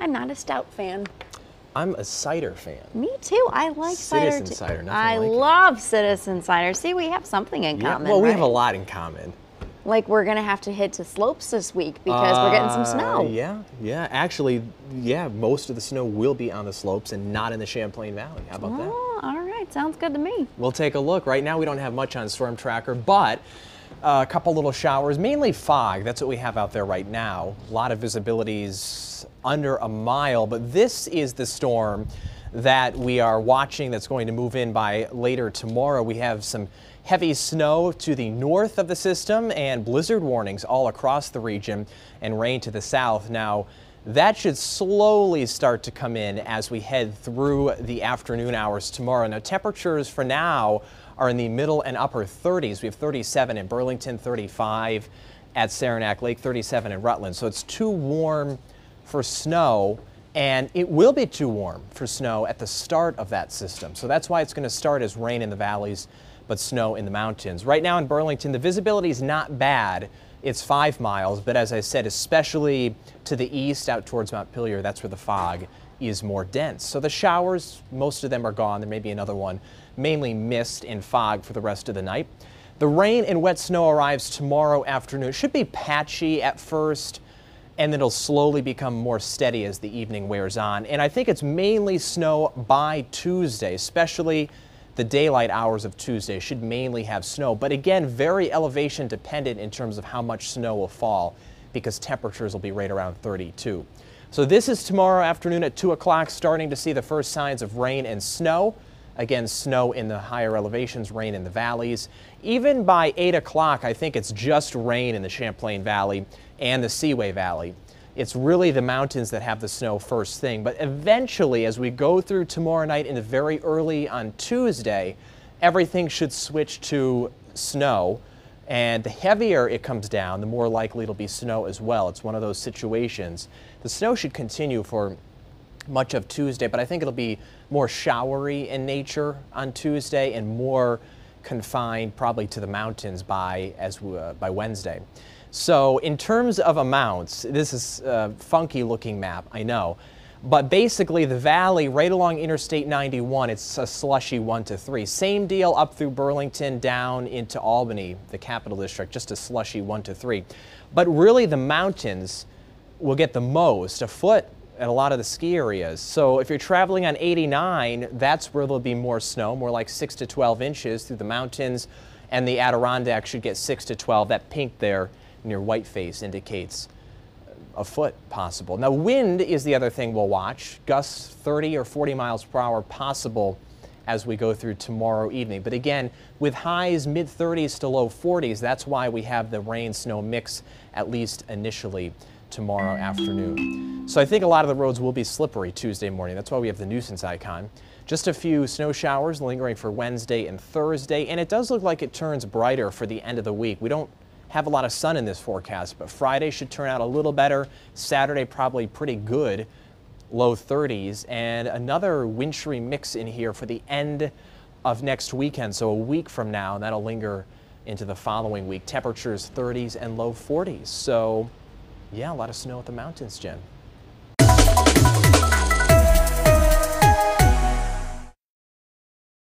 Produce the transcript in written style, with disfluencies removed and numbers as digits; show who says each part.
Speaker 1: I'm not a stout fan.
Speaker 2: I'm a cider fan.
Speaker 1: Me too. I like cider
Speaker 2: Citizen
Speaker 1: too.
Speaker 2: cider, nothing
Speaker 1: I
Speaker 2: like it.
Speaker 1: love Citizen cider. See, we have something in
Speaker 2: Yeah,
Speaker 1: common.
Speaker 2: well, we have a
Speaker 1: right?
Speaker 2: lot in common.
Speaker 1: Like we're gonna have to head to slopes this week because we're getting some snow.
Speaker 2: Yeah. Actually, yeah, most of the snow will be on the slopes and not in the Champlain Valley. How about that?
Speaker 1: Oh, all right. Sounds good to me.
Speaker 2: We'll take a look. Right now, we don't have much on Storm Tracker, but a couple little showers, mainly fog. That's what we have out there right now. A lot of visibilities under a mile, but this is the storm that we are watching that's going to move in by later tomorrow. We have some heavy snow to the north of the system and blizzard warnings all across the region and rain to the south. Now, that should slowly start to come in as we head through the afternoon hours tomorrow. Now, temperatures for now are in the middle and upper 30s. We have 37 in Burlington, 35 at Saranac Lake, 37 in Rutland. So it's too warm for snow. And it will be too warm for snow at the start of that system. So that's why it's going to start as rain in the valleys, but snow in the mountains. Right now in Burlington, the visibility is not bad. It's 5 miles, but as I said, especially to the east out towards Montpelier, that's where the fog is more dense. So the showers, most of them are gone. There may be another one, mainly mist and fog for the rest of the night. The rain and wet snow arrives tomorrow afternoon. It should be patchy at first, and then it'll slowly become more steady as the evening wears on. And I think it's mainly snow by Tuesday, especially the daylight hours of Tuesday should mainly have snow. But again, very elevation dependent in terms of how much snow will fall because temperatures will be right around 32. So this is tomorrow afternoon at 2 o'clock, starting to see the first signs of rain and snow. Again, snow in the higher elevations, rain in the valleys. Even by 8 o'clock, I think it's just rain in the Champlain Valley and the Seaway Valley. It's really the mountains that have the snow first thing. But eventually, as we go through tomorrow night and very early on Tuesday, everything should switch to snow. And the heavier it comes down, the more likely it'll be snow as well. It's one of those situations. The snow should continue for much of Tuesday, but I think it'll be more showery in nature on Tuesday and more confined probably to the mountains by Wednesday. So in terms of amounts, this is a funky looking map, I know, but basically the valley right along Interstate 91, it's a slushy 1 to 3. Same deal up through Burlington down into Albany, the capital district, just a slushy 1 to 3. But really the mountains will get the most, a foot at a lot of the ski areas. So if you're traveling on 89, that's where there'll be more snow, more like 6 to 12 inches through the mountains, and the Adirondack should get 6 to 12. That pink there near Whiteface indicates a foot possible. Now, wind is the other thing we'll watch. Gusts 30 or 40 miles per hour possible as we go through tomorrow evening. But again, with highs mid-30s to low 40s, that's why we have the rain-snow mix, at least initially, tomorrow afternoon. So I think a lot of the roads will be slippery Tuesday morning. That's why we have the nuisance icon. Just a few snow showers lingering for Wednesday and Thursday, and it does look like it turns brighter for the end of the week. We don't have a lot of sun in this forecast, but Friday should turn out a little better. Saturday probably pretty good, low 30s, and another wintry mix in here for the end of next weekend. So a week from now, and that'll linger into the following week. Temperatures 30s and low 40s. So yeah, a lot of snow at the mountains, Jen.